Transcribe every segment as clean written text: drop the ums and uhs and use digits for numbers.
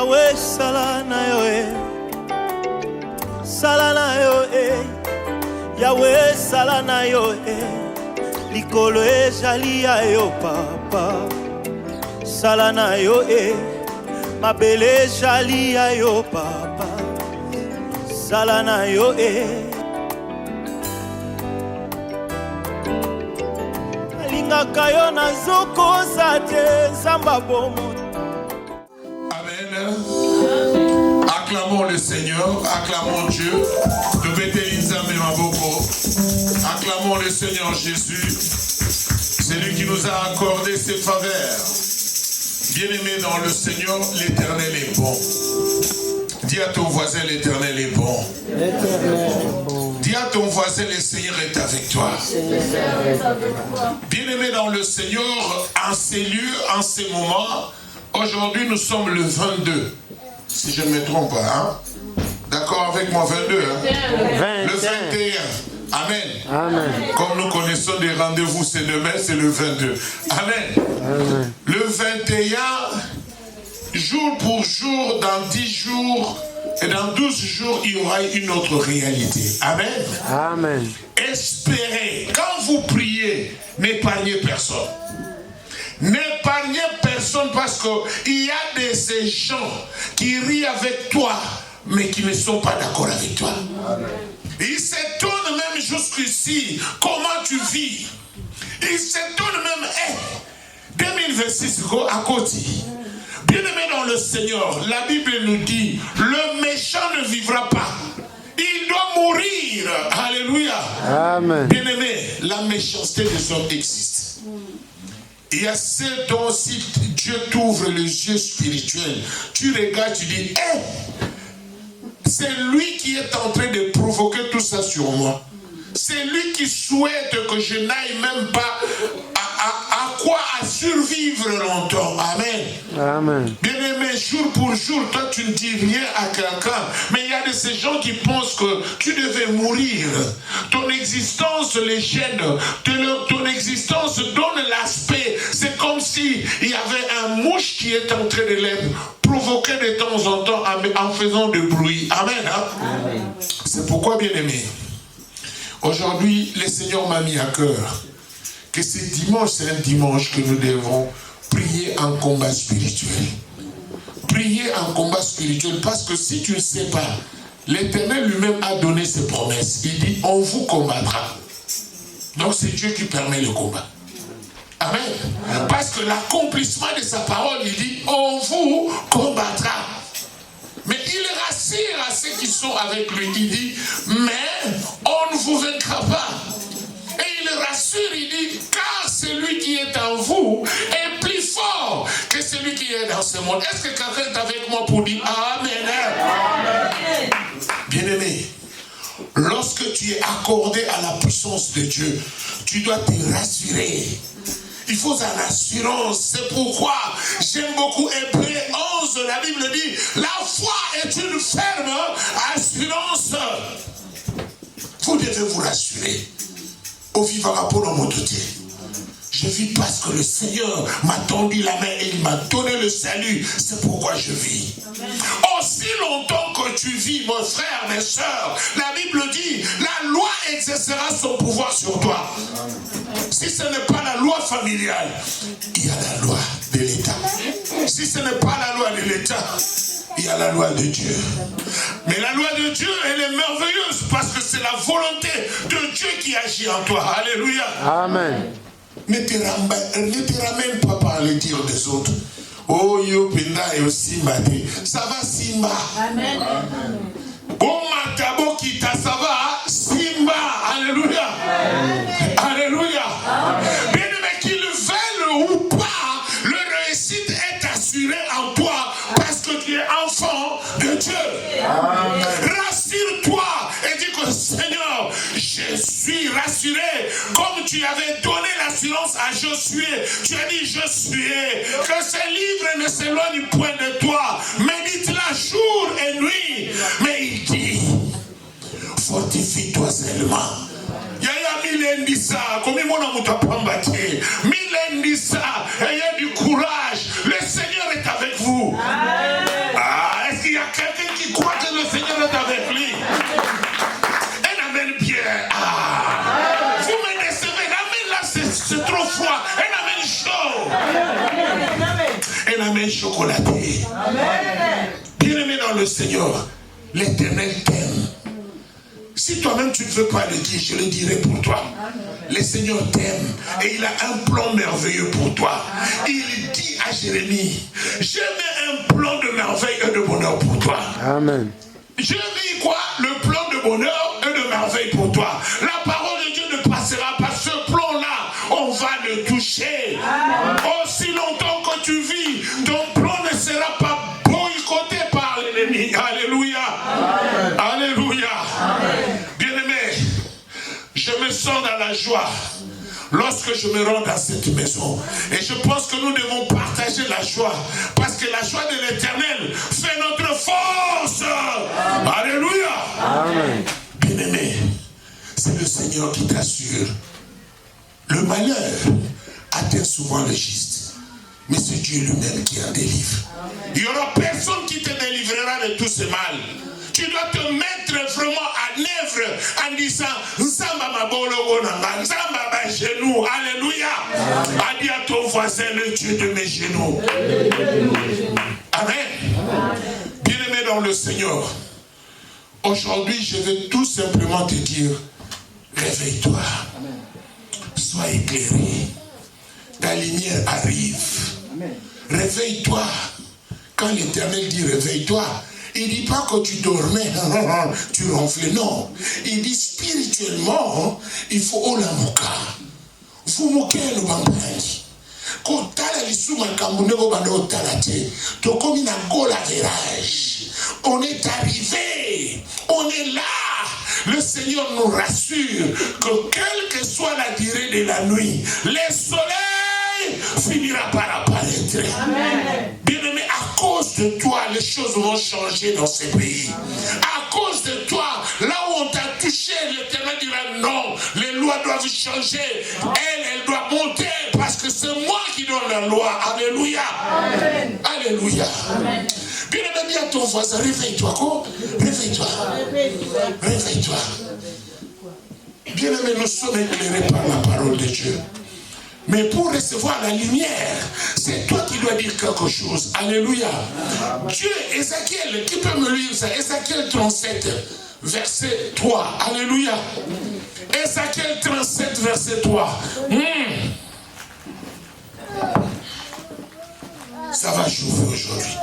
Yahweh salana yo salana yo Yahweh salana yo likolo ejalia yo papa salana yo mabele ejalia yo papa salana yo alingaka yo nazokoza te nzamba bomo. Acclamons le Seigneur, acclamons Dieu. Acclamons le Seigneur Jésus. C'est lui qui nous a accordé cette faveur. Bien-aimé dans le Seigneur, l'Éternel est bon. Dis à ton voisin, l'Éternel est bon. Dis à ton voisin, le Seigneur est avec toi. Bien-aimé dans le Seigneur, en ces lieux, en ces moments, aujourd'hui nous sommes le 22. Si je ne me trompe pas, hein? D'accord avec moi, 22, hein? Le 21. Amen. Amen. Comme nous connaissons des rendez-vous, c'est demain, c'est le 22. Amen. Amen. Le 21, jour pour jour, dans 10 jours et dans 12 jours, il y aura une autre réalité. Amen. Amen. Espérez, quand vous priez, n'épargnez personne. N'épargnez personne parce qu'il y a ces gens qui rient avec toi, mais qui ne sont pas d'accord avec toi. Amen. Ils s'étonnent même jusqu'ici, comment tu vis. Ils s'étonnent même, 2026, à côté. Bien-aimé dans le Seigneur, la Bible nous dit, le méchant ne vivra pas. Il doit mourir. Alléluia. Amen. Bien-aimé, la méchanceté des hommes existe. Il y a ce dont si Dieu t'ouvre les yeux spirituels, tu regardes, tu dis, c'est lui qui est en train de provoquer tout ça sur moi. C'est lui qui souhaite que je n'aille même pas à survivre longtemps. Amen. Amen. Bien-aimé, jour pour jour, toi tu ne dis rien à quelqu'un. Mais il y a de ces gens qui pensent que tu devais mourir. Ton existence les gêne. Ton existence donne l'aspect. C'est comme s'il y avait un mouche qui est en train de les provoquer de temps en temps en faisant du bruit. Amen. Hein? Amen. C'est pourquoi, bien-aimé, aujourd'hui, le Seigneur m'a mis à cœur que ce dimanche, c'est un dimanche que nous devons prier en combat spirituel. Prier en combat spirituel, parce que si tu ne sais pas, l'Éternel lui-même a donné ses promesses. Il dit, on vous combattra. Donc c'est Dieu qui permet le combat. Amen. Parce que l'accomplissement de sa parole, il dit, on vous combattra. Mais il rassure à ceux qui sont avec lui. Il dit, mais on ne vous vaincra pas. Et il rassure, il dit, car celui qui est en vous est plus fort que celui qui est dans ce monde. Est-ce que quelqu'un est avec moi pour dire Amen? Amen. Bien-aimé, lorsque tu es accordé à la puissance de Dieu, tu dois te rassurer. Il faut une assurance. C'est pourquoi j'aime beaucoup Hébreux 11. La Bible dit, la foi est une ferme assurance. Vous devez vous rassurer. Au vivant pour mon Dieu. Je vis parce que le Seigneur m'a tendu la main et il m'a donné le salut. C'est pourquoi je vis. Amen. Aussi longtemps que tu vis, mon frère, mes soeurs, la Bible dit, la loi exercera son pouvoir sur toi. Amen. Si ce n'est pas la loi familiale, il y a la loi de l'État. Si ce n'est pas la loi de l'État, il y a la loi de Dieu. Mais la loi de Dieu, elle est merveilleuse parce que c'est la volonté de Dieu qui agit en toi. Alléluia. Amen. Ne te ramène pas par le dire des autres. Oh, yo, Penda et Simba. Ça va, Simba. Amen. Oh, Matabo Kita, ça va, Simba. Alléluia. Amen. Alléluia. Bien aimé, qu'ils veulent ou pas, leur réussite est assurée en toi parce que tu es enfant de Dieu. Amen. Rassure-toi et dis que Seigneur, je suis rassuré comme tu avais donné l'assurance à Josué. Tu as dit Josué, que ce livre ne s'éloigne point de toi. Médite-la jour et nuit. Mais il dit, fortifie-toi seulement. Yaya milendisa, comme mon mutapambate. Milendisa, ayez du courage. Le Seigneur est avec vous. Amen. un amen chocolaté. Bien-aimé dans le Seigneur, l'Éternel t'aime. Si toi-même tu ne veux pas le dire, je le dirai pour toi. Le Seigneur t'aime et il a un plan merveilleux pour toi. Il dit à Jérémie, je mets un plan de merveille et de bonheur pour toi. Amen. Je mets quoi? Le plan de bonheur et de merveille pour toi. La parole de Dieu ne passera pas. Ce plan-là, on va le toucher. Aussi longtemps que tu vis, ton plan ne sera pas boycotté par l'ennemi. Alléluia. Alléluia. Bien-aimé, je me sens dans la joie lorsque je me rends dans cette maison. Et je pense que nous devons partager la joie. Parce que la joie de l'Éternel fait notre force. Alléluia. Amen. Bien-aimé, c'est le Seigneur qui t'assure. Le malheur atteint souvent le juste. Mais c'est Dieu lui-même qui en délivre. Il n'y aura personne qui te délivrera de tout ce mal. Tu dois te mettre vraiment en œuvre en disant Nzamba mabolo nanga, Nzamba ba genoux. Alléluia. A dit à ton voisin, le Dieu de mes genoux. Amen. Bien-aimé dans le Seigneur, aujourd'hui je vais tout simplement te dire, réveille-toi. Sois éclairé. Ta lumière arrive. Réveille-toi. Quand l'Éternel dit réveille-toi, il ne dit pas que tu dormais, tu ronflais, non. Il dit spirituellement, il faut olamuka. Vous moquez le bambani. Quand tu as les sous on est arrivé, on est là. Le Seigneur nous rassure que quelle que soit la durée de la nuit, le soleil finira par apparaître. Bien-aimé, à cause de toi, les choses vont changer dans ce pays. À cause de toi, là où on t'a touché, l'Éternel dira non, les lois doivent changer. Elle doit monter parce que c'est moi qui donne la loi. Alléluia. Amen. Alléluia. Bien-aimé, dis à ton voisin, réveille-toi. Quoi? Réveille-toi. Réveille-toi. Bien-aimé, nous sommes éclairés par la parole de Dieu. Mais pour recevoir la lumière, c'est toi qui dois dire quelque chose. Alléluia. Dieu, Ézéchiel, qui peut me lire ça? Ézéchiel 37, verset 3. Alléluia. Ézéchiel 37, verset 3. Ça va chauffer aujourd'hui.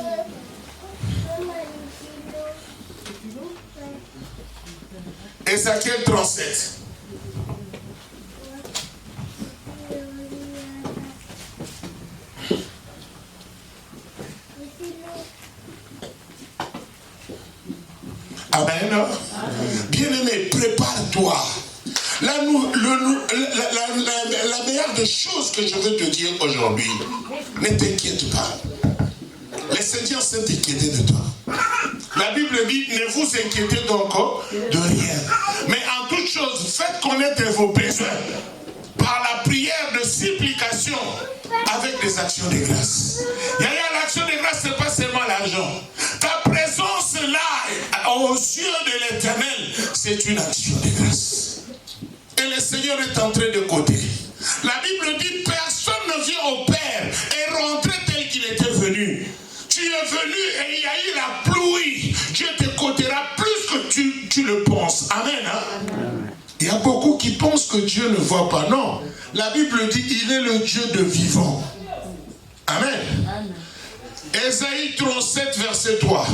Ézéchiel 37. Amen. Bien-aimé, prépare-toi. La meilleure des choses que je veux te dire aujourd'hui, ne t'inquiète pas. Le Seigneur s'est inquiété de toi. La Bible dit, ne vous inquiétez donc de rien. Mais en toute chose, faites connaître vos besoins par la prière de supplication avec des actions de grâce. L'action de grâce, ce n'est pas seulement l'argent. Ta présence là, aux yeux de l'Éternel, c'est une action de grâce. Et le Seigneur est en train de côté. La Bible dit, personne ne vient au Père et rentrer tel qu'il était venu. Tu es venu et il y a eu la pluie. Dieu te côtera plus que tu le penses. Amen. Hein? Il y a beaucoup qui pensent que Dieu ne voit pas. Non. La Bible dit, il est le Dieu de vivant. Amen. Ésaïe 37, verset 3.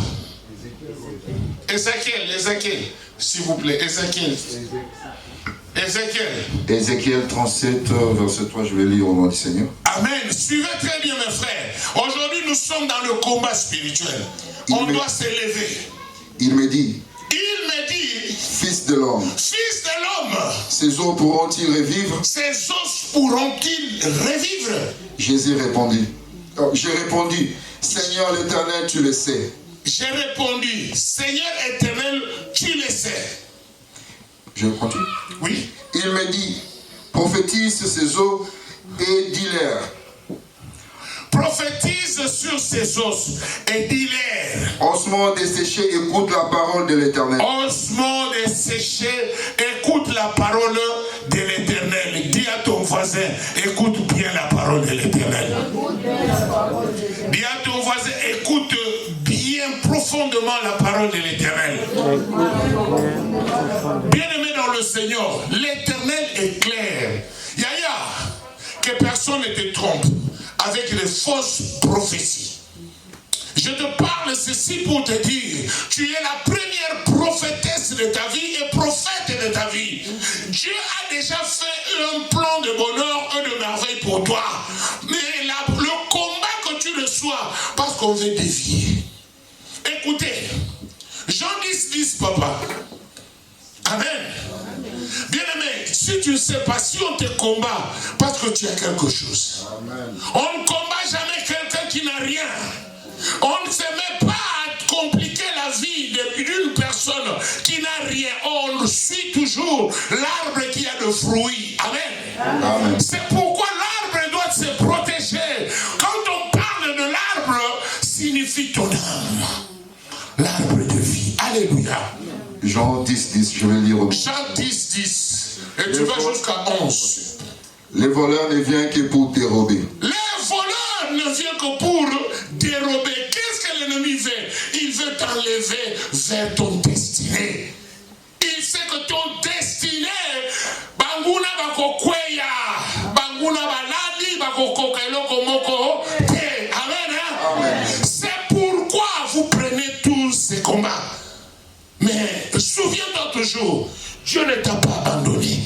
Ézéchiel, s'il vous plaît. Ézéchiel 37, verset 3, je vais lire au nom du Seigneur. Amen. Suivez très bien, mes frères. Aujourd'hui, nous sommes dans le combat spirituel. On doit s'élever. Il me dit, fils de l'homme, ces os pourront-ils revivre? Jésus répondit, j'ai répondu, Seigneur l'Éternel, tu le sais. J'ai répondu, Seigneur éternel, tu le sais. Je continue. Oui. Il me dit, prophétise ces os et dis-leur. Prophétise sur ces os et dis-leur. Ossements desséchés, écoute la parole de l'Éternel. Ossements desséchés, écoute la parole de l'Éternel. Dis à ton voisin, écoute bien la parole de l'Éternel. Dis à profondément la parole de l'Éternel. Bien-aimé dans le Seigneur, l'Éternel est clair. Yaya, que personne ne te trompe avec les fausses prophéties. Je te parle ceci pour te dire, tu es la première prophétesse de ta vie et prophète de ta vie. Dieu a déjà fait un plan de bonheur et de merveille pour toi. Mais le combat que tu reçois, parce qu'on veut dévier. Écoutez, Jean 10, papa. Amen. Bien-aimé, si tu ne sais pas, si on te combat, parce que tu as quelque chose. Amen. On ne combat jamais quelqu'un qui n'a rien. On ne se met pas à compliquer la vie d'une personne qui n'a rien. On suit toujours l'arbre qui a de fruits. Amen. Amen. C'est pourquoi l'arbre doit se protéger. Quand on parle de l'arbre, signifie ton âme. L'arbre de vie. Alléluia. Jean 10, je vais lire. Jean 10. Et tu vas jusqu'à 11. Les voleurs ne viennent que pour dérober. Les voleurs ne viennent que pour dérober. Qu'est-ce que l'ennemi veut? Il veut t'enlever vers ton destinée. Il sait que ton destinée, banguna bako kweya, banguna baladi bako kokelo komoko te. Amen. Amen. C'est pourquoi vous prenez tous ces combats. Mais souviens-toi toujours, Dieu ne t'a pas abandonné.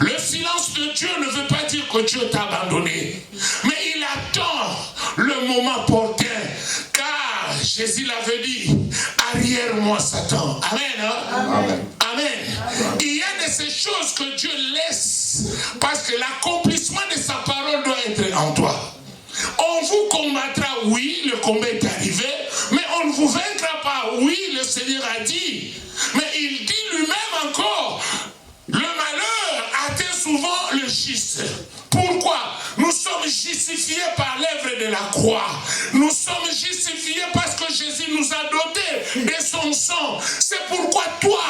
Le silence de Dieu ne veut pas dire que Dieu t'a abandonné. Mais il attend le moment opportun. Car Jésus l'avait dit, arrière-moi Satan. Amen. Hein? Amen. Amen. Il y a de ces choses que Dieu laisse parce que l'accomplissement de sa parole doit être en toi. On vous combattra, oui, le combat est arrivé, mais on ne vous vaincra pas, oui, le Seigneur a dit. Mais il dit lui-même encore, le malheur atteint souvent le juste. Pourquoi? Nous sommes justifiés par l'œuvre de la croix. Nous sommes justifiés parce que Jésus nous a dotés de son sang. C'est pourquoi toi,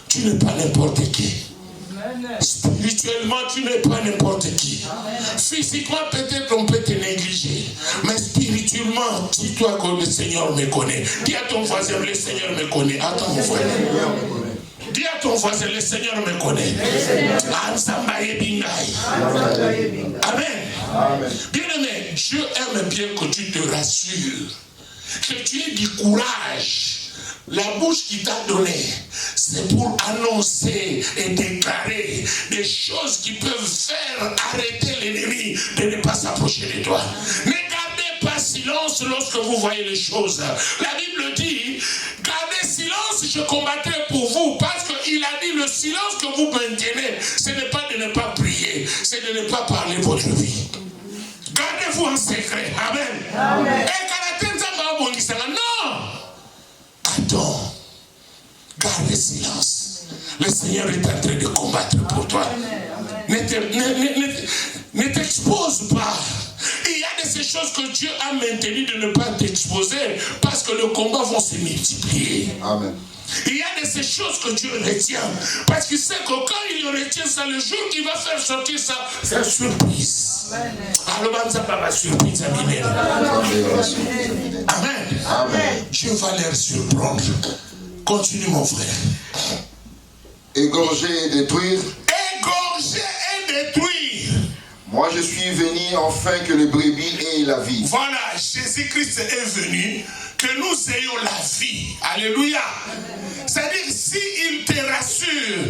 tu n'es pas n'importe qui. Spirituellement, tu n'es pas n'importe qui. Physiquement, peut-être on peut te négliger. Mais spirituellement, dis-toi que le Seigneur me connaît. Dis à ton voisin, le Seigneur me connaît. Attends, mon frère. Dis à ton voisin, le Seigneur me connaît. Amen. Bien-aimé, Dieu aime bien que tu te rassures. Que tu aies du courage. La bouche qui t'a donné, c'est pour annoncer et déclarer des choses qui peuvent faire arrêter l'ennemi de ne pas s'approcher de toi. Ne gardez pas silence lorsque vous voyez les choses. La Bible dit, gardez silence, je combattrai pour vous, parce qu'il a dit le silence que vous maintenez, ce n'est pas de ne pas prier, c'est de ne pas parler votre vie. Gardez-vous en secret. Amen. Amen. Et non. Attends, garde le silence. Le Seigneur est en train de combattre pour toi. Ne t'expose pas. Il y a de ces choses que Dieu a maintenues de ne pas t'exposer parce que le combat va se multiplier. Amen. Il y a de ces choses que Dieu retient parce qu'il sait que quand il retient ça, le jour qu'il va faire sortir ça, c'est une surprise. Alors, ça va surprise à Amen. Amen. Dieu va leur surprendre. Continue, mon frère. Égorger et détruire. Égorger et détruire. Moi, je suis venu afin que les brebis aient la vie. Voilà, Jésus-Christ est venu que nous ayons la vie. Alléluia. C'est-à-dire, s'il te rassure,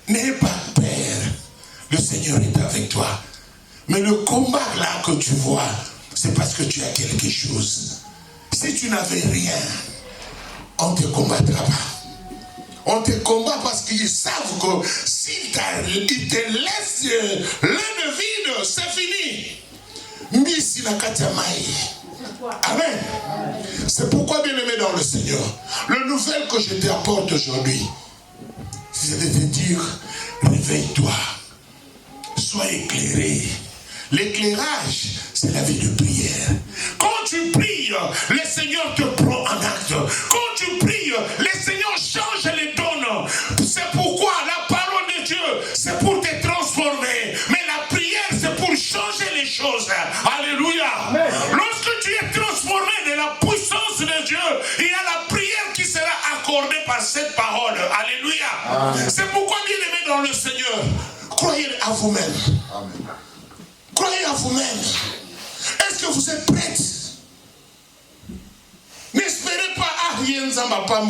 n'aie pas peur. Le Seigneur est avec toi. Mais le combat là que tu vois, c'est parce que tu as quelque chose. Si tu n'avais rien, on ne te combattra pas. On te combat parce qu'ils savent que s'ils te laissent l'un vide, c'est fini. Mbisi na katamai. Amen. C'est pourquoi, bien-aimé dans le Seigneur, le nouvel que je t'apporte aujourd'hui, c'est de te dire, réveille-toi, sois éclairé. L'éclairage, c'est la vie de prière. Quand tu pries, le Seigneur te prend en acte. Quand tu pries, le Seigneur change les donnes. C'est pourquoi la parole de Dieu, c'est pour te transformer. Mais la prière, c'est pour changer les choses. Alléluia. Amen. Lorsque tu es transformé de c'est la puissance de Dieu. Il y a la prière qui sera accordée par cette parole. Alléluia. C'est pourquoi, bien aimé dans le Seigneur, croyez à vous-même. Croyez à vous-même. Est-ce que vous êtes prêtes? N'espérez pas, toi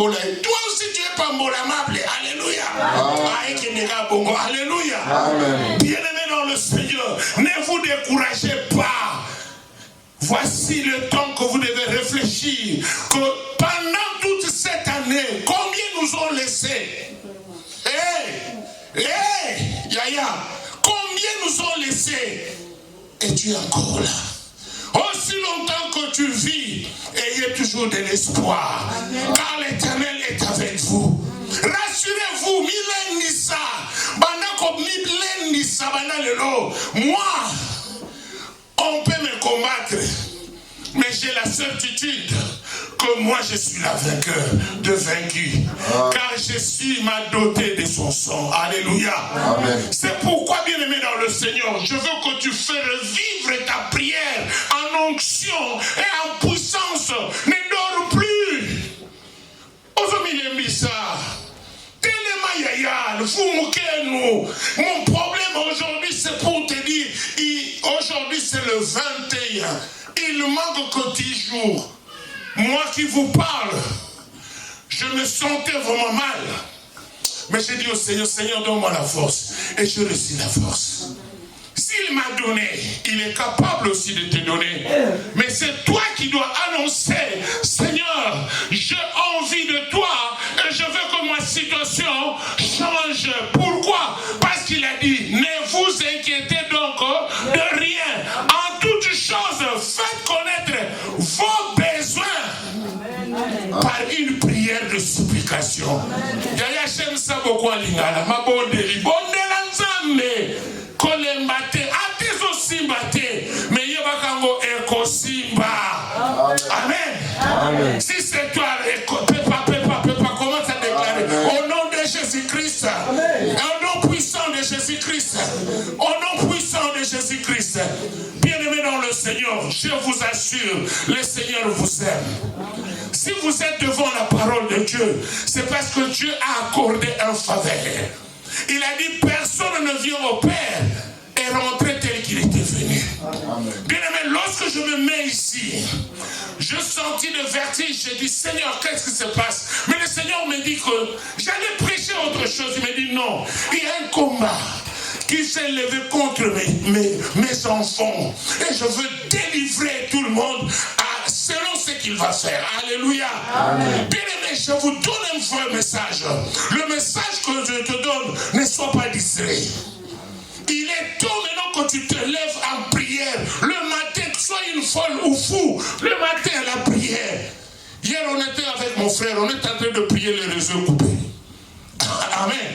aussi tu es pambolamable. Alléluia. Alléluia. Bien-aimé dans le Seigneur, ne vous découragez pas. Voici le temps que vous devez réfléchir. Que pendant toute cette année, combien nous ont laissé? Yaya, combien nous ont laissé? Et tu es encore là. Aussi longtemps que tu vis, ayez toujours de l'espoir. Car l'Éternel est avec vous. Rassurez-vous, moi, on peut me combattre, mais j'ai la certitude que moi je suis la vainqueur de vaincu. Car Jésus m'a doté de son sang. Alléluia. C'est pourquoi, bien aimé dans le Seigneur, je veux que tu fasses revivre ta prière en onction et en puissance. Ne dors plus. Mon problème aujourd'hui, c'est pour te dire, aujourd'hui c'est le 21. Il manque que 10 jours. Moi qui vous parle, je me sentais vraiment mal. Mais j'ai dit au Seigneur, Seigneur, donne-moi la force. Et je reçus la force. S'il m'a donné, il est capable aussi de te donner. Mais c'est toi qui dois annoncer, Seigneur, j'ai envie de toi et je veux que ma situation change. Pourquoi? Parce qu'il a dit, ne vous inquiétez donc de rien. En toute chose, faites connaître vos besoins par une prière de supplication. Yaya j'aime ça beaucoup à Lingala. Ma bondeli, bondela nzambe. Kolembate, atezo simbate, mais yebakango eko simba. Amen. Si c'est toi, pepa, commence à déclarer au nom de Jésus-Christ, au nom puissant de Jésus-Christ, au nom puissant de Jésus-Christ. Bien-aimés dans le Seigneur, je vous assure, le Seigneur vous aime. Si vous êtes devant la parole de Dieu, c'est parce que Dieu a accordé un faveur. Il a dit, personne ne vient au Père et rentrer tel qu'il était venu. Bien aimé, lorsque je me mets ici, je sentis le vertige. J'ai dit, Seigneur, qu'est-ce qui se passe? Mais le Seigneur me dit que j'allais prêcher autre chose. Il me dit, non, il y a un combat qui s'est levé contre mes enfants. Et je veux délivrer tout le monde selon ce qu'il va faire. Alléluia. Bien aimé, je vous donne un vrai message. Le message que je te donne, ne sois pas distrait. Il est tôt maintenant que tu te lèves en prière. Le matin, sois une folle ou fou. Le matin, la prière. Hier, on était avec mon frère, on est en train de prier les réseaux coupés. Amen.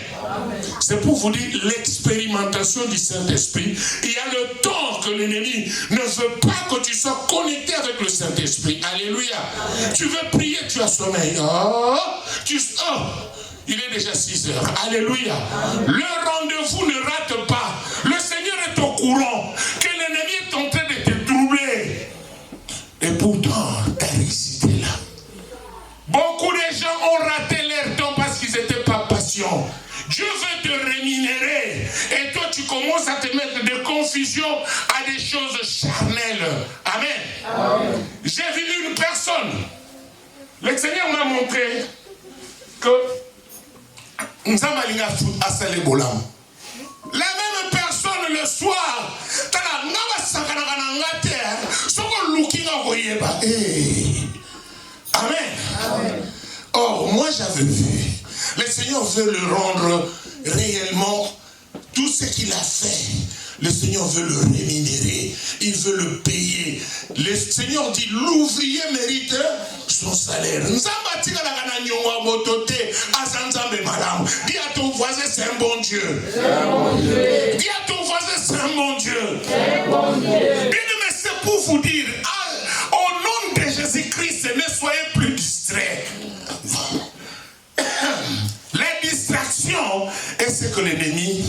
C'est pour vous dire l'expérimentation du Saint-Esprit. Il y a le temps que l'ennemi ne veut pas que tu sois connecté avec le Saint-Esprit. Alléluia. Tu veux prier, tu as sommeil. Il est déjà 6 heures. Alléluia. Le rendez-vous ne rate pas. Le Seigneur est au courant que l'ennemi est en train de te troubler. Et pourtant, ta réussite est là. Beaucoup de gens ont raté leur temps parce qu'ils n'étaient pas patients. Dieu veut te rémunérer. Et toi, tu commences à te mettre de confusion à des choses charnelles. Amen. J'ai vu une personne. Le Seigneur m'a montré que la même personne le soir, Amen. Or, moi j'avais vu, le Seigneur veut le rendre réellement tout ce qu'il a fait. Le Seigneur veut le rémunérer, il veut le payer. Le Seigneur dit, l'ouvrier mérite son salaire. Dis à ton voisin, c'est un bon Dieu. Dis à ton voisin, c'est un bon Dieu. Bien aimé, c'est pour vous dire, au nom de Jésus-Christ, ne soyez plus distraits. La distraction est ce que l'ennemi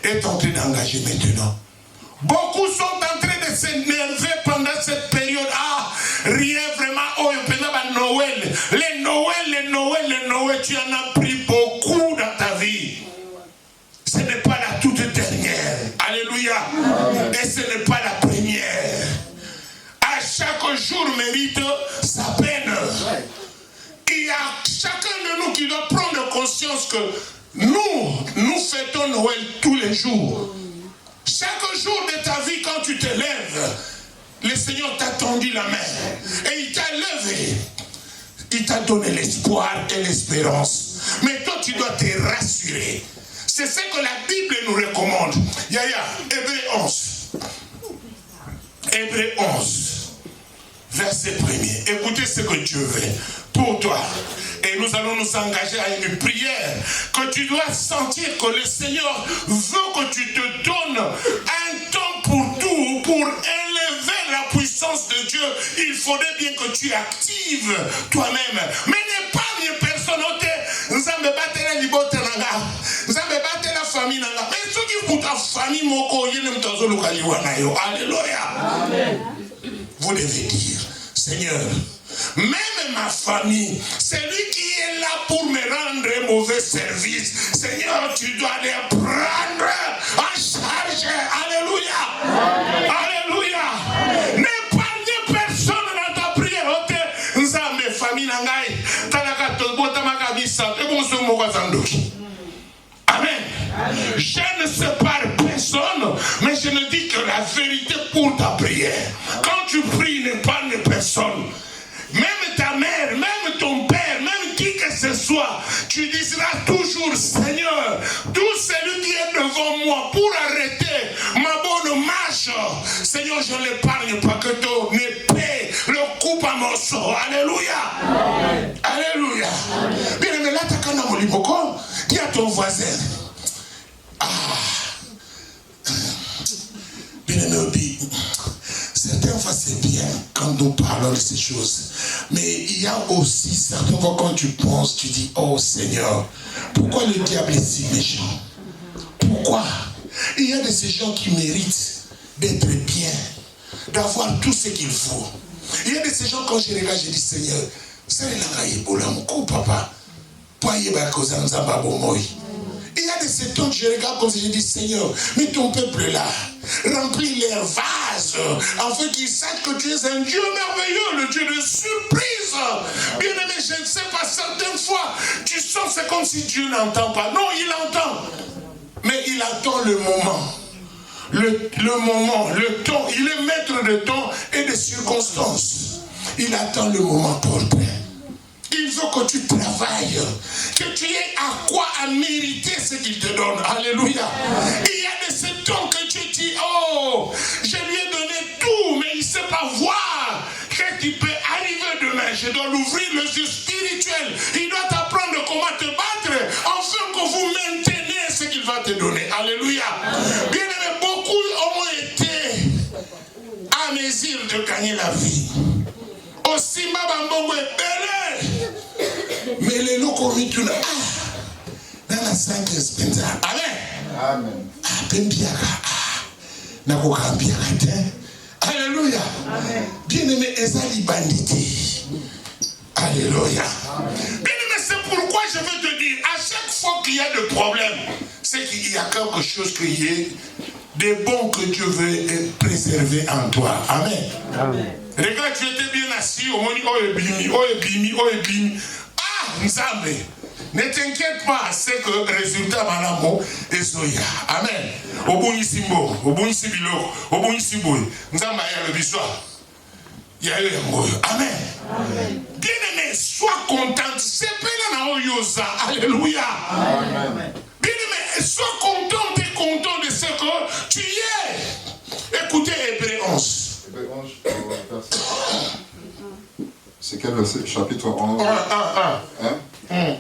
est en train d'engager maintenant. Beaucoup sont en train de s'énerver pendant cette période. Rien vraiment tu en as pris beaucoup dans ta vie, ce n'est pas la toute dernière. Alléluia. Et ce n'est pas la première. À chaque jour mérite sa peine. Il y a chacun de nous qui doit prendre conscience que nous fêtons Noël tous les jours. Chaque jour de ta vie, quand tu te lèves, le Seigneur t'a tendu la main et il t'a levé. Il t'a donné l'espoir et l'espérance. Mais toi, tu dois te rassurer. C'est ce que la Bible nous recommande. Yaya, Hébreux 11. Hébreux 11. Verset 1er. Écoutez ce que Dieu veut pour toi. Et nous allons nous engager à une prière que tu dois sentir que le Seigneur veut que tu te donnes un temps pour tout, pour élever la puissance de Dieu. Il faudrait bien que tu actives toi-même. Mais n'épargne personne. Nzambe batela libote nanga. Nzambe batela famille nanga. Mais ce qui pour ta famille moko yene mtazo lokaliwa na yo. Alléluia. Amen. Vous devez dire, Seigneur, même ma famille, c'est lui qui est là pour me rendre un mauvais service. Seigneur, tu dois les prendre en charge. Alléluia. Alléluia. N'épargne personne dans ta prière. Nzambe famille nangai. Talaka tobota makabisa. Ebonso mokazandoki. Amen. Je ne sépare personne, mais je ne dis que la vérité pour ta prière. Quand tu pries, n'épargne personne. Même ta mère, même ton père, même qui que ce soit, tu diras toujours, Seigneur, tout celui qui est devant moi pour arrêter ma bonne marche, Seigneur, je ne l'épargne pas, que ton épée le coupe à morceaux. Alléluia. Amen. Alléluia. Bien aimé, là, t'as qu'un amour, dis à ton voisin. Bien aimé, certaines fois c'est bien quand nous parlons de ces choses. Mais il y a aussi certaines fois quand tu penses, tu dis, oh Seigneur, pourquoi le diable est si méchant? Pourquoi? Il y a de ces gens qui méritent d'être bien, d'avoir tout ce qu'il faut. Il y a de ces gens, quand je regarde, je dis, Seigneur, ça est mon papa. Il y a de ces temps que je regarde comme si je dis, Seigneur, mais ton peuple est là, remplis leurs vases, afin qu'ils sachent que tu es un Dieu merveilleux, le Dieu de surprise. Bien aimé, je ne sais pas, certaines fois, tu sens c'est comme si Dieu n'entend pas. Non, il entend. Mais il attend le moment. Le moment, le temps. Il est maître de temps et de circonstances. Il attend le moment porté. Il veut que tu travailles, que tu aies à quoi à mériter ce qu'il te donne. Alléluia. Il y a de ces temps que tu dis, oh, je lui ai donné tout, mais il ne sait pas voir ce qui peut arriver demain. Je dois l'ouvrir le yeux spirituel. Il doit t'apprendre comment te battre, afin que vous maintenez ce qu'il va te donner. Alléluia. Bien aimé, beaucoup ont été à mesure de gagner la vie. Aussi, ma bambongo est belle. Mais les locaux mituna. Dans la sainte espèce. Amen. Amen. Alléluia. Bien aimé, Ezali banditi. Alléluia. Bien aimé, c'est pourquoi je veux te dire, à chaque fois qu'il y a des problèmes, c'est qu'il y a quelque chose qui est de bon que Dieu veut préserver en toi. Amen. Amen. Regarde, tu étais bien assis, au monde, oh ebimi. Ah, Nzambe, ne t'inquiète pas, c'est que le résultat, manamo, est soya. Amen. Obuni simbo, obuni sibilo, obuni siboy. Nzamba ya le biswa. Ya eu yangoyo. Amen. Bien aimé, sois contente. C'est pas là yosa. Alléluia. Amen. Bien aimé, sois contente et content de ce que tu es. Écoutez Hébreux 11. C'est quel verset? Chapitre 11. 1.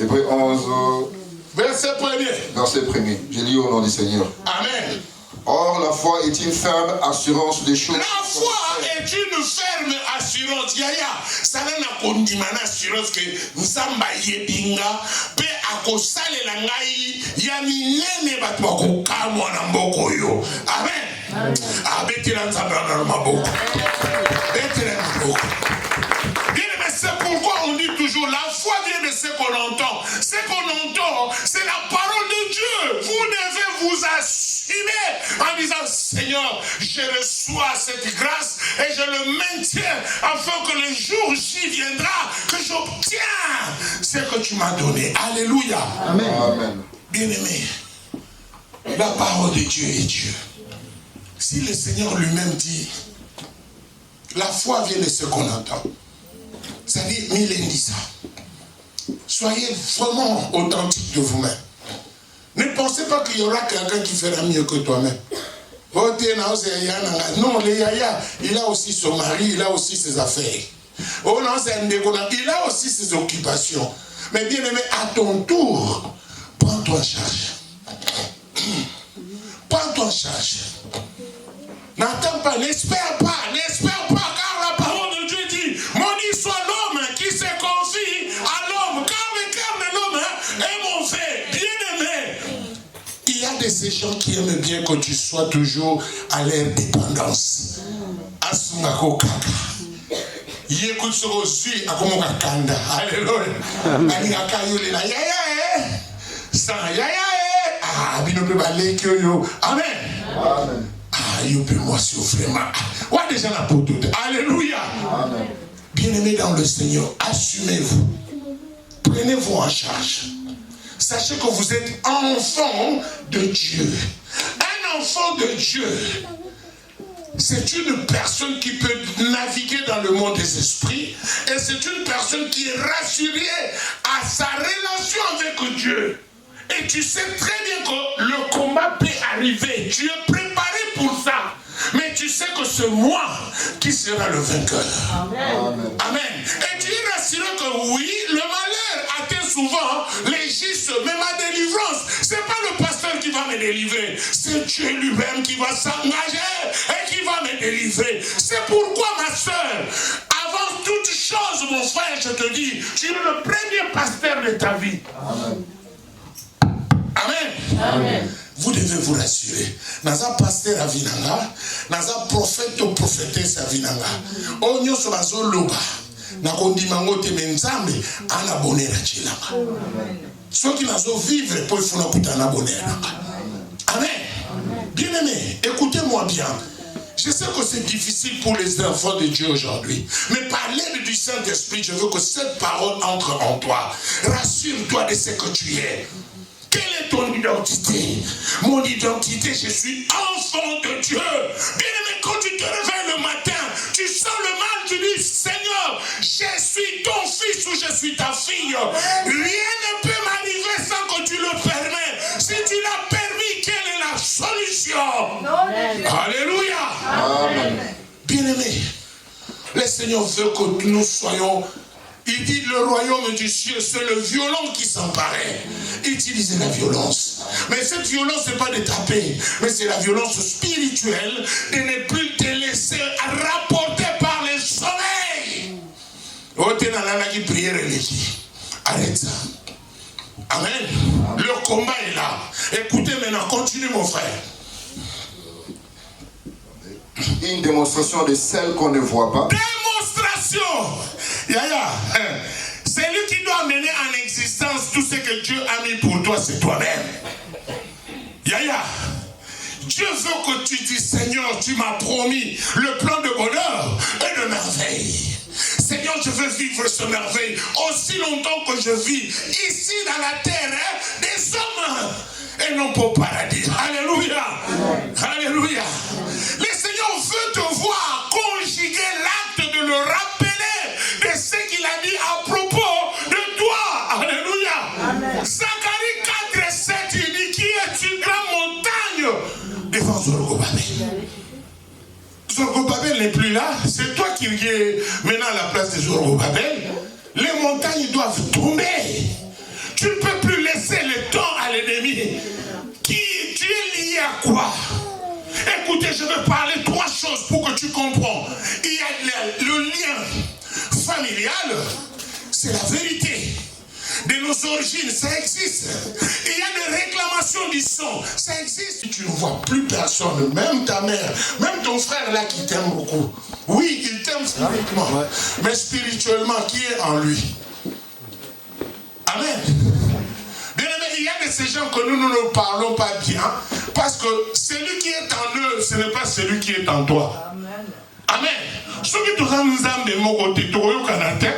Hébreux 11. Verset 1er. Verset 1er. J'ai lu au nom du Seigneur. Amen. Or, la foi est une ferme assurance des choses. La foi est une ferme assurance. Yaya, ça n'a pas assurance que Nzamba yebinga, pe akosale la ngai, ya minene batu akokamwa na mboko yo. Amen. Abetela Nzamba na maboko. Betela maboko. C'est pourquoi on dit toujours, la foi vient de ce qu'on entend. Ce qu'on entend, c'est la parole de Dieu. Vous devez vous assumer en disant, Seigneur, je reçois cette grâce et je le maintiens afin que le jour J viendra, que j'obtiens ce que tu m'as donné. Alléluia. Amen. Amen. Bien-aimé, la parole de Dieu est Dieu. Si le Seigneur lui-même dit, la foi vient de ce qu'on entend. Ça dit, Mylène dit ça. Soyez vraiment authentique de vous-même. Ne pensez pas qu'il y aura quelqu'un qui fera mieux que toi-même. Non, le yaya, il a aussi son mari, il a aussi ses affaires. Oh non, c'est un déconnant, il a aussi ses occupations. Mais bien aimé, à ton tour, prends-toi en charge. Prends-toi en charge. N'attends pas, n'espère pas, car la parole de Dieu dit, maudit soit l'homme qui se confie à l'homme, car le cœur de l'homme est mauvais. Bien-aimé, il y a de ces gens qui aiment bien que tu sois toujours à leur dépendance. Asungako kaka. Yécoute ce reçu, à comment kanda. Alléluia. Alingaka yolela yaya sans yaya ah bino pe balé que yo. Amen. Amen. Ah, yo peut moi si vraiment. Ouais déjà la pour tout. Alléluia. Amen. Bien-aimés dans le Seigneur, assumez-vous. Prenez-vous en charge. Sachez que vous êtes enfant de Dieu. Un enfant de Dieu, c'est une personne qui peut naviguer dans le monde des esprits et c'est une personne qui est rassurée à sa relation avec Dieu. Et tu sais très bien que le combat peut arriver. Tu es préparé pour ça. Mais tu sais que c'est moi qui sera le vainqueur. Amen. Amen. Et tu es rassuré que oui, le malheur atteint souvent les justes, mais ma délivrance, c'est pas le pasteur qui va me délivrer. C'est Dieu lui-même qui va s'engager et qui va me délivrer. C'est pourquoi ma soeur, avant toute chose, mon frère, je te dis, tu es le premier pasteur de ta vie. Amen. Amen. Amen. Vous devez vous rassurer. Naza pasteur à Vinanga, naza prophète ou prophétesse à Vinanga. Onyo sobazo loba. Na kondimango te menzambe ana bonera chilanga. Ceux qui nazo vivre pour funa kutana bonera. Amen. Bien-aimé, écoutez-moi bien. Je sais que c'est difficile pour les enfants de Dieu aujourd'hui. Mais par l'aide du Saint-Esprit, je veux que cette parole entre en toi. Rassure-toi de ce que tu es. Quelle est ton identité? Mon identité, je suis enfant de Dieu. Bien-aimé, quand tu te réveilles le matin, tu sens le mal, tu dis, Seigneur, je suis ton fils ou je suis ta fille. Rien ne peut m'arriver sans que tu le permets. Si tu l'as permis, quelle est la solution? Amen. Alléluia. Amen. Bien-aimé, le Seigneur veut que nous soyons. Il dit le royaume du ciel, c'est le violent qui s'emparait. Utilisez la violence. Mais cette violence, ce n'est pas de taper, mais c'est la violence spirituelle de ne plus te laisser rapporter par le sommeil. Arrête ça. Amen. Le combat est là. Écoutez maintenant, continue mon frère. Une démonstration de celle qu'on ne voit pas. Démonstration. Yaya, c'est lui qui doit mener en existence tout ce que Dieu a mis pour toi, c'est toi-même. Yaya, Dieu veut que tu dises, Seigneur, tu m'as promis le plan de bonheur et de merveille. Seigneur, je veux vivre ce merveille aussi longtemps que je vis ici dans la terre des hommes et non pas au paradis. Alléluia. Alléluia. Le Seigneur veut te voir conjuguer l'acte de le rappeler de ce qu'il a dit à propos de toi. Alléluia. Amen. Zacharie 4:7, il dit, qui est une grande montagne devant Zorobabel. Zorobabel n'est plus là, c'est toi qui es maintenant à la place de Zorobabel. Les montagnes doivent tomber. Tu ne peux plus laisser le temps à l'ennemi. Tu es lié à quoi? Écoutez, je vais parler 3 choses pour que tu comprends. Il y a le lien familial, c'est la vérité. De nos origines, ça existe. Il y a des réclamations dimension du son, ça existe. Tu ne vois plus personne, même ta mère, même ton frère là qui t'aime beaucoup. Oui, il t'aime physiquement, mais spirituellement, qui est en lui? Amen. Bien aimé, il y a de ces gens que nous ne parlons pas bien, parce que celui qui est en eux, ce n'est pas celui qui est en toi. Amen. Amen. Ce qui te rend nous âmes de mon côté, tu vois, Canada.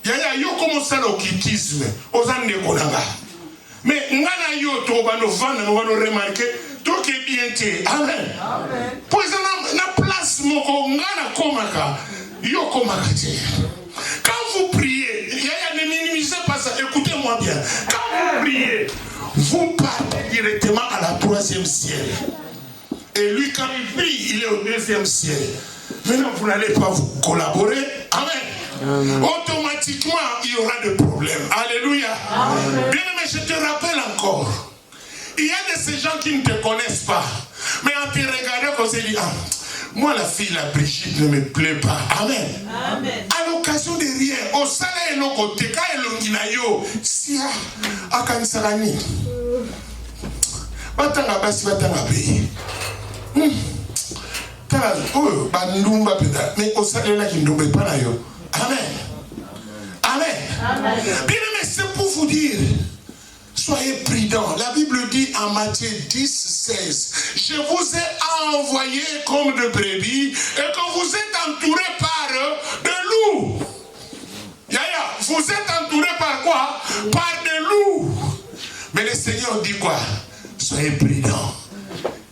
Il y a yo comme ça l'occultisme, aux âmes de Konanga. Mais ngana yo to ba no vendre, no remarquer, tout est bien té. Amen. Amen. Pour ça na place moko ngana komaka, yo komaka té. Quand vous priez, ne minimisez pas ça, écoutez-moi bien. Quand vous priez, vous partez directement à la 3e ciel. Et lui, quand il prie, il est au 2e ciel. Maintenant, vous n'allez pas vous collaborer. Amen. Amen. Automatiquement, il y aura des problèmes. Alléluia. Amen. Bien aimé, je te rappelle encore. Il y a de ces gens qui ne te connaissent pas. Mais en te regardant, on se dit, ah, moi, la fille, la Brigitte, ne me plaît pas. Amen. Amen. À l'occasion de rien, au salaire et le côté, quand elle est au si à Kansarani, batanga basi batanga pays. Mais au salaire là qui ne tombe pas là. Amen. Amen. Amen. Bien aimé, c'est pour vous dire. Soyez prudents. La Bible dit en Matthieu 10, 16, je vous ai envoyé comme de brebis et que vous êtes entourés par de loups. Yaya, vous êtes entourés par quoi? Par des loups. Mais le Seigneur dit quoi? Soyez prudents.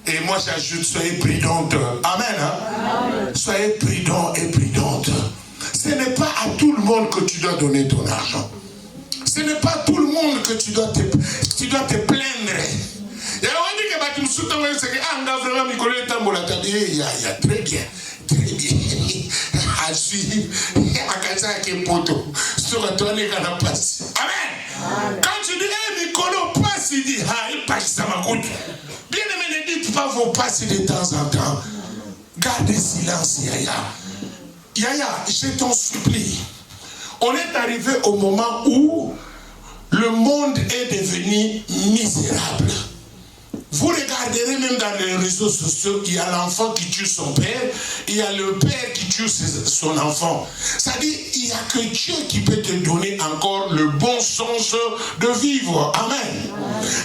Et moi j'ajoute, soyez prudentes. Amen. Hein? Amen. Soyez prudents et prudentes. Ce n'est pas à tout le monde que tu dois donner ton argent. Ce n'est pas tout le monde que tu dois te plaindre. Il y a un dit que tu me soutiens, c'est que ah, on a vraiment mis collé tambola tabi. Il y a très bien, très bien. Assis, à casa qui est poto, sur toi les canaux passe. Amen. Quand tu dis eh Nicolo passe, il dit ah il passe ça m'a coûté. Bien aimé, ne dites pas vos passes de temps en temps. Gardez silence, Yaya. Yaya, je t'en supplie. On est arrivé au moment où le monde est devenu misérable. Vous regarderez même dans les réseaux sociaux, il y a l'enfant qui tue son père, il y a le père qui tue son enfant. C'est-à-dire, il n'y a que Dieu qui peut te donner encore le bon sens de vivre. Amen.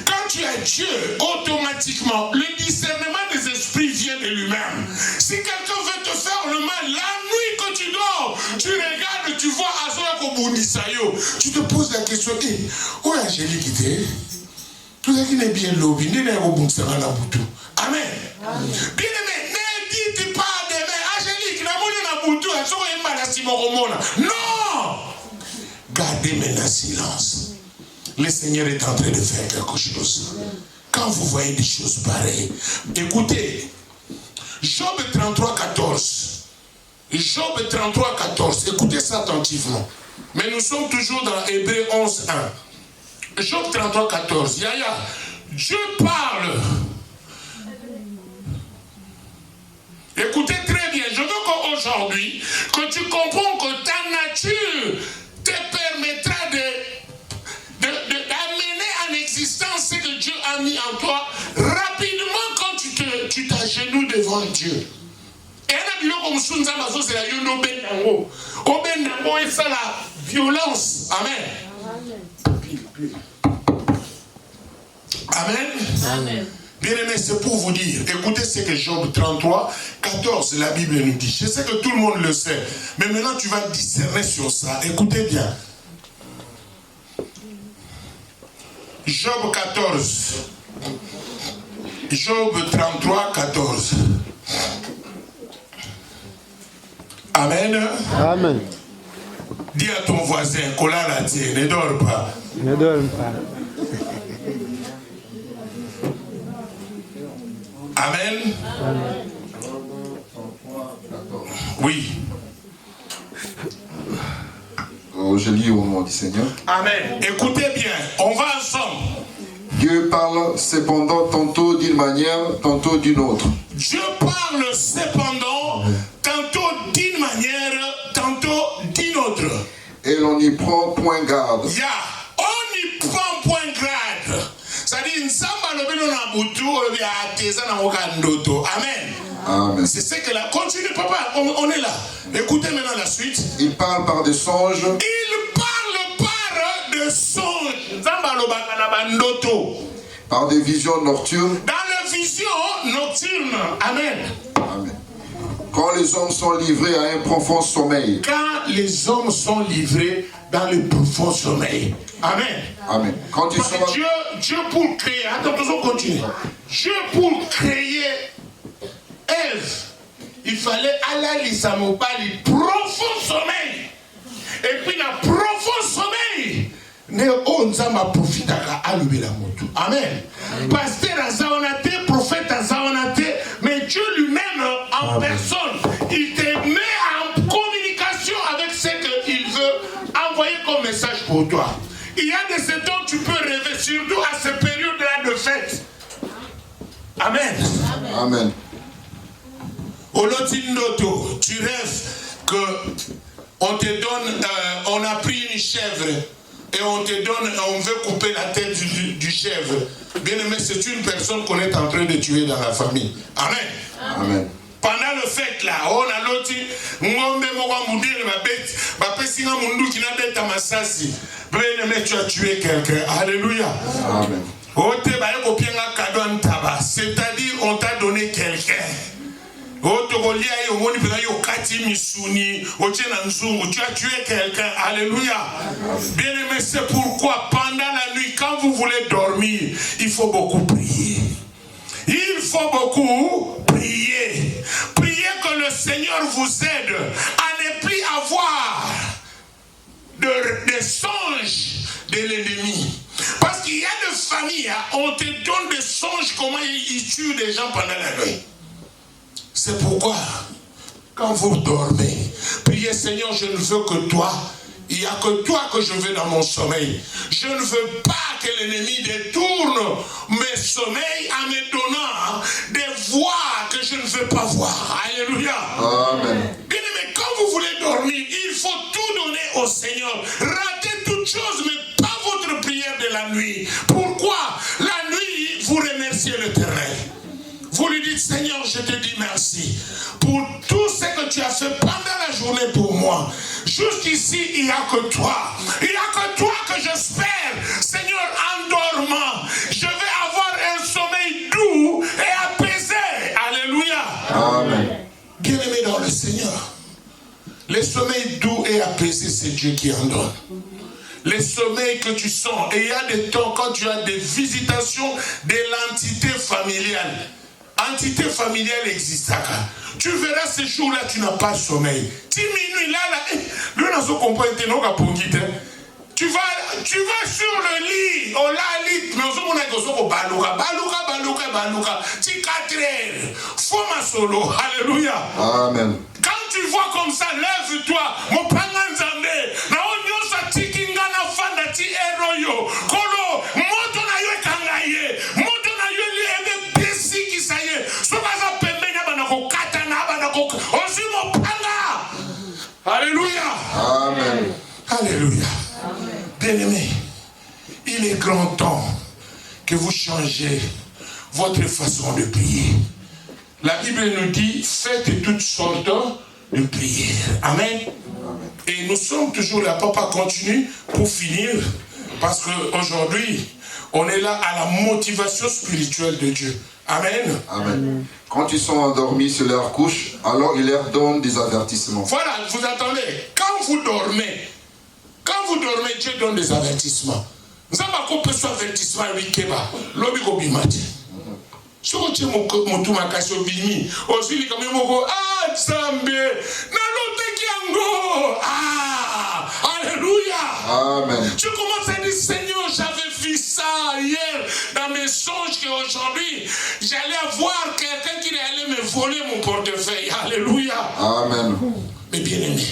Quand tu as Dieu, automatiquement, le discernement des esprits vient de lui-même. Si quelqu'un veut te faire le mal, la nuit que tu dors, tu regardes, tu vois Azoya Kobundisayo, tu te poses la question, où est Angélique était? Tout ça qui n'est bien lobby, n'est pas au bon sera la boutou. Amen. Bien aimé, ne dites pas demain, Angélique, la moule na boutou, elle sera une maladie moromona. Non! Gardez maintenant silence. Le Seigneur est en train de faire quelque chose. Quand vous voyez des choses pareilles, écoutez, Job 33, 14. Job 33, 14. Écoutez ça attentivement. Mais nous sommes toujours dans Hébreux 11, 1. Job 33, 14. Yaya, Dieu parle. Écoutez très bien. Je veux qu'aujourd'hui, que tu comprends que ta nature te permettra d'amener en existence ce que Dieu a mis en toi rapidement quand tu t'agenouilles devant Dieu. Et c'est la violence. Amen. Amen. Amen. Bien aimé, c'est pour vous dire, écoutez ce que Job 33, 14, la Bible nous dit. Je sais que tout le monde le sait, mais maintenant tu vas discerner sur ça. Écoutez bien. Job 14. Job 33, 14. Amen. Amen. Dis à ton voisin, Kola ne dors pas. Ne dors pas. Amen. Amen. Oui. Je lis au nom du Seigneur. Amen. Écoutez bien, on va ensemble. Dieu parle cependant tantôt d'une manière, tantôt d'une autre. Dieu parle cependant tantôt d'une manière, tantôt d'une autre. Et l'on n'y prend point garde. On n'y prend point garde. C'est-à-dire, Amen. C'est ce que là. Continue, papa. On est là. Écoutez maintenant la suite. Il parle par des songes. Il parle par des songes. Par des visions nocturnes. Dans les visions nocturnes. Amen. Amen. Quand les hommes sont livrés à un profond sommeil. Quand les hommes sont livrés dans le profond sommeil. Amen. Amen. Quand ils sont... Dieu pour créer, attends, continue. Dieu pour créer Ève, il fallait aller les profond sommeil. Et puis la profond sommeil, amen. Pasteur Azaonate, prophète Azaonate, mais Dieu lui-même en personne, il te met en communication avec ce qu'il veut envoyer comme message pour toi. Il y a des temps où tu peux rêver, surtout à cette période-là de fête. Amen. Amen. Au Lotinoto, tu rêves que on te donne, on a pris une chèvre et on te donne, on veut couper la tête du chèvre. Bien aimé, c'est une personne qu'on est en train de tuer dans la famille. Amen. Amen. Pendant le fête là, on a l'autre, ngombe mowa mudire ma bête, ma pesinga mundu qui n'a bête à masasi. Bien aimé, tu as tué quelqu'un. Alléluia. Amen. C'est-à-dire, on t'a donné quelqu'un. Tu as tué quelqu'un. Alléluia. Bien aimé, c'est pourquoi pendant la nuit, quand vous voulez dormir, il faut beaucoup prier. Il faut beaucoup prier. Priez que le Seigneur vous aide à ne plus avoir des songes de l'ennemi. Parce qu'il y a des familles, on te donne des songes comment ils tuent des gens pendant la nuit. C'est pourquoi, quand vous dormez, priez Seigneur, je ne veux que toi. Il n'y a que toi que je veux dans mon sommeil. Je ne veux pas que l'ennemi détourne mes sommeils en me donnant des voix que je ne veux pas voir. Alléluia. Amen. Bien aimé, quand vous voulez dormir, il faut tout donner au Seigneur. Ratez toutes choses, mais pas votre prière de la nuit. Pourquoi? La nuit, vous remerciez l'Éternel. Vous lui dites, Seigneur, je te dis merci pour tout ce que tu as fait pendant la journée pour moi. Jusqu'ici, il n'y a que toi. Il n'y a que toi que j'espère. Seigneur, en dormant, je vais avoir un sommeil doux et apaisé. Alléluia. Amen. Bien-aimé dans le Seigneur, le sommeil doux et apaisé, c'est Dieu qui en donne. Les sommeils que tu sens, et il y a des temps quand tu as des visitations de l'entité familiale. Entité familiale existe. Tu verras ces jours-là, tu n'as pas de sommeil. 10 minutes là, tu vas sur le lit, au lit, mais on balouka, 4 heures, faut ma solo, alléluia. Amen. Quand tu vois comme ça, lève-toi, mon panganzambe, na onyosa tikinga na fanda ti eroyo, kolo, moto na yo kangaye, moto na yo liebe besi kisaye, sobaza pembe na banako kata na banako, osimo panga. Alléluia. Amen. Alléluia. Bien-aimé, il est grand temps que vous changez votre façon de prier. La Bible nous dit, faites toutes sortes de prières. Amen. Et nous sommes toujours là, papa continue pour finir, parce qu'aujourd'hui, on est là à la motivation spirituelle de Dieu. Amen. Amen. Quand ils sont endormis sur leur couche, alors il leur donne des avertissements. Voilà, vous attendez. Quand vous dormez, Dieu donne des avertissements. Vous avez compris ce avertissement, l'objet bimati. Si vous avez mon makasi bimi, aussi les comme moko ah Zambe, na lote kiango ah alléluia. Amen. Tu commences à dire Seigneur, j'avais vu ça hier dans mes songes qu'aujourd'hui j'allais avoir quelqu'un qui allait me voler mon portefeuille. Alléluia. Amen. Mais bien aimé,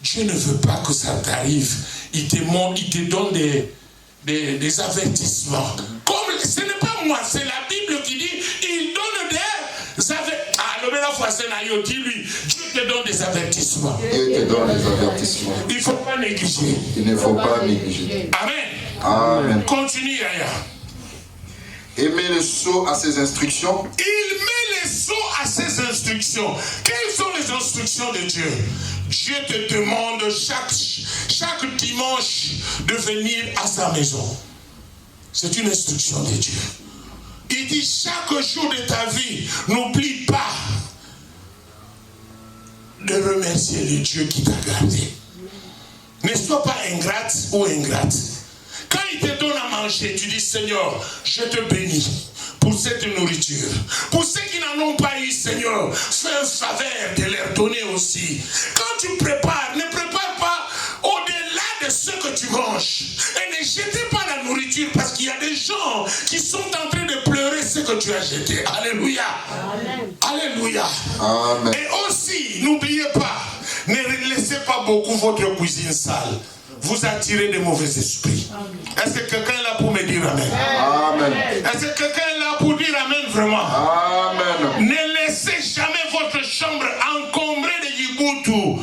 Dieu ne veut pas que ça t'arrive. Il te montre, il te donne des avertissements. Comme ce n'est pas moi, c'est la Bible qui dit, il donne des avertissements. Ah, le la fois c'est lui, Dieu te donne des avertissements. Dieu te donne des avertissements. Il ne faut pas négliger. Il ne faut pas négliger. Amen. Amen. Continue, Yaya. Et met le sceau à ses instructions. Il met les sceaux à ses instructions. Quelles sont les instructions de Dieu? Dieu te demande chaque dimanche de venir à sa maison. C'est une instruction de Dieu. Il dit chaque jour de ta vie, n'oublie pas de remercier le Dieu qui t'a gardé. Ne sois pas ingrate ou ingrate. Quand il te donne à manger, tu dis Seigneur, je te bénis pour cette nourriture. Pour ceux qui n'en ont pas eu, Seigneur, fais un faveur de leur donner aussi. Quand tu prépares, ne prépare pas au-delà de ce que tu manges. Et ne jetez pas la nourriture parce qu'il y a des gens qui sont en train de pleurer ce que tu as jeté. Alléluia. Amen. Alléluia. Amen. Et aussi, n'oubliez pas, ne laissez pas beaucoup votre cuisine sale. Vous attirez de mauvais esprits. Est-ce que quelqu'un est là pour me dire Amen? Amen. Est-ce que quelqu'un est là pour dire Amen vraiment? Amen. Ne laissez jamais votre chambre encombrée de Yibutu.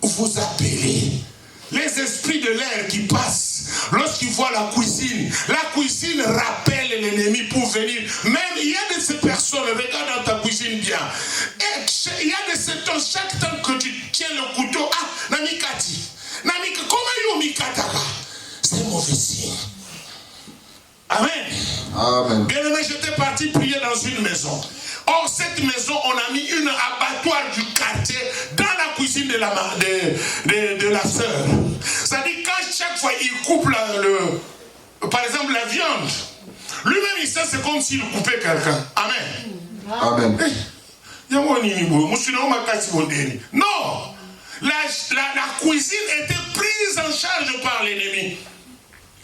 Vous appelez les esprits de l'air qui passent. Lorsqu'ils voient la cuisine rappelle l'ennemi pour venir. Même il y a de ces personnes, regarde dans ta cuisine bien. Et il y a de ces temps, chaque temps que tu tiens le couteau, Namikati. Namika, comment Mikataka? C'est mauvais signe. Amen. Amen. Bien aimé, j'étais parti prier dans une maison. Or, cette maison, on a mis une abattoir du quartier dans la cuisine de la sœur. C'est-à-dire, quand chaque fois il coupe par exemple la viande, lui-même il sait c'est comme s'il coupait quelqu'un. Amen. Amen. Non! La cuisine était prise en charge par l'ennemi.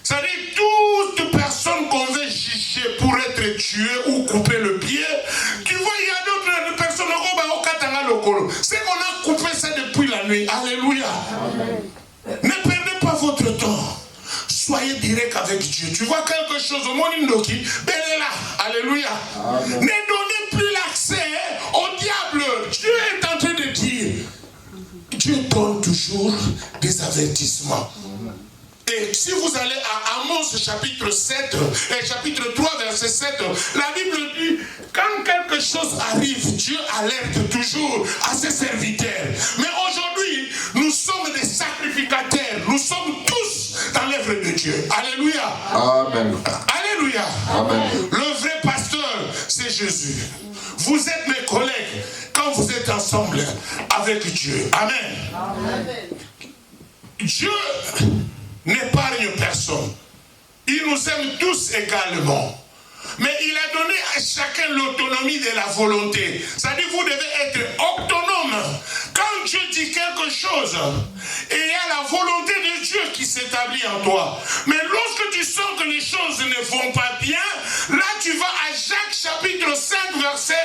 C'est-à-dire toute personne qu'on veut juger pour être tuée ou couper le pied, tu vois, il y a d'autres personnes, c'est qu'on a coupé ça depuis la nuit. Alléluia. Amen. Ne perdez pas votre temps. Soyez direct avec Dieu. Tu vois quelque chose au monde Indoki, ben là. Alléluia. Amen. Ne donnez plus l'accès au diable. Dieu est en train de dire, Dieu donne toujours des avertissements. Et si vous allez à Amos chapitre 7 et chapitre 3 verset 7, la Bible dit, quand quelque chose arrive, Dieu alerte toujours à ses serviteurs. Mais aujourd'hui, nous sommes des sacrificateurs. Nous sommes tous dans l'œuvre de Dieu. Alléluia. Amen. Alléluia. Amen. Le vrai pasteur, c'est Jésus. Vous êtes mes collègues quand vous êtes ensemble avec Dieu. Amen. Amen. Dieu n'épargne personne. Il nous aime tous également. Mais il a donné à chacun l'autonomie de la volonté. C'est-à-dire vous devez être autonome. Quand Dieu dit quelque chose, et il y a la volonté de Dieu qui s'établit en toi. Mais lorsque tu sens que les choses ne vont pas bien, là tu vas à Jacques chapitre 5 verset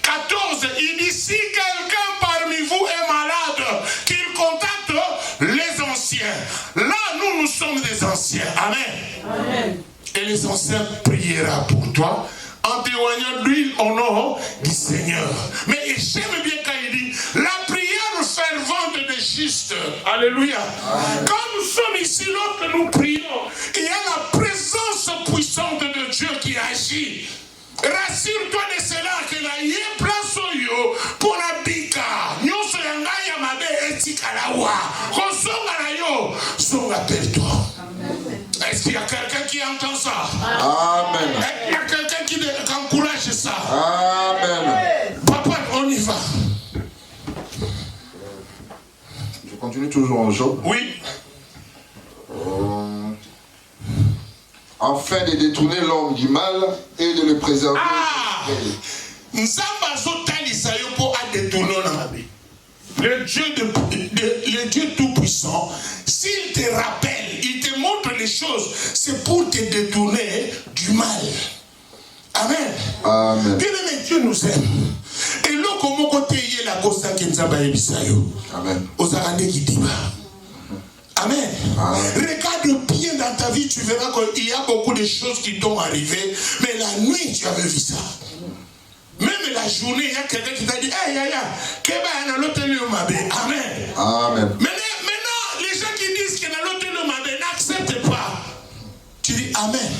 14. Il dit, si quelqu'un parmi vous est malade, qu'il contacte les anciens. Là nous sommes des anciens. Amen. Amen. Et les anciens priera pour toi en témoignant d'huile au nom du Seigneur. Mais j'aime bien quand il dit la prière fervente des justes. Alléluia. Amen. Quand nous sommes ici, lorsque nous prions, il y a la présence puissante de Dieu qui agit. Rassure-toi de cela que la yé place yo pour la bika. Nyoso yanga ya mabe etikalawa. Kosonga na yo, songa perto. Est-ce qu'il y a quelqu'un qui entend ça? Amen. Est-ce qu'il y a quelqu'un qui encourage ça? Amen. Papa, on y va. Je continue toujours en Job. Oui. Afin de détourner l'homme du mal et de le préserver. Le Dieu Tout-Puissant, s'il te rappelle, il te montre les choses, c'est pour te détourner du mal. Amen. Amen. Bien aimé, Dieu nous aime. Et là, comment côté y est la cosa qui nous a baillé bisayo. Amen. Aux arandés qui dit Amen. Amen. Regarde bien dans ta vie, tu verras qu'il y a beaucoup de choses qui t'ont arrivé, mais la nuit, tu avais vu ça. Même la journée, il y a quelqu'un qui t'a dit, hey, Amen. Amen. Maintenant, les gens qui disent que n'acceptent pas. Tu dis Amen.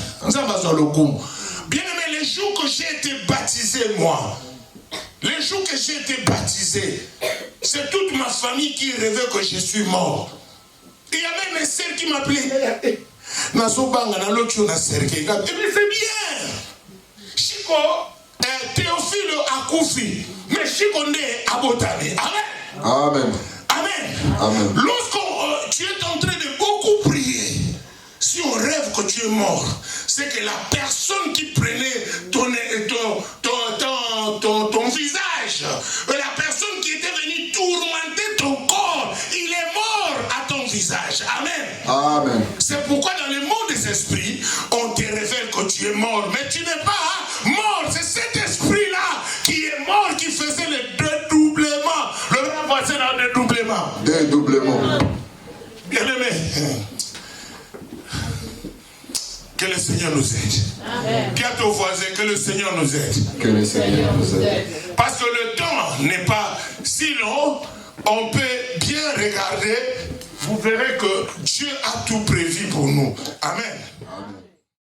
j'ai été baptisé, moi, le jour que j'ai été baptisé, c'est toute ma famille qui rêvait que je suis mort. Il y a même une sœur qui m'appelait. Mais c'est bien. Chico, Théophile Akoufi, mais Chico n'est abotani. Amen. Amen. Amen. Amen. Lorsque tu es en train de beaucoup prier, si on rêve que tu es mort, c'est que la personne qui prenait ton visage, la personne qui était venue tourmenter ton corps, il est mort à ton visage. Amen. Amen. C'est pourquoi dans le monde des esprits, on te révèle que tu es mort, mais tu n'es pas mort. C'est cet esprit-là qui est mort, qui faisait le dédoublement. Le vrai voisin a un dédoublement. Dédoublement. Bien aimé. Que le Seigneur nous aide. Amen. Dis à ton voisin que le Seigneur nous aide. Que le Seigneur nous aide. Parce que le temps n'est pas si long, on peut bien regarder, vous verrez que Dieu a tout prévu pour nous. Amen. Amen.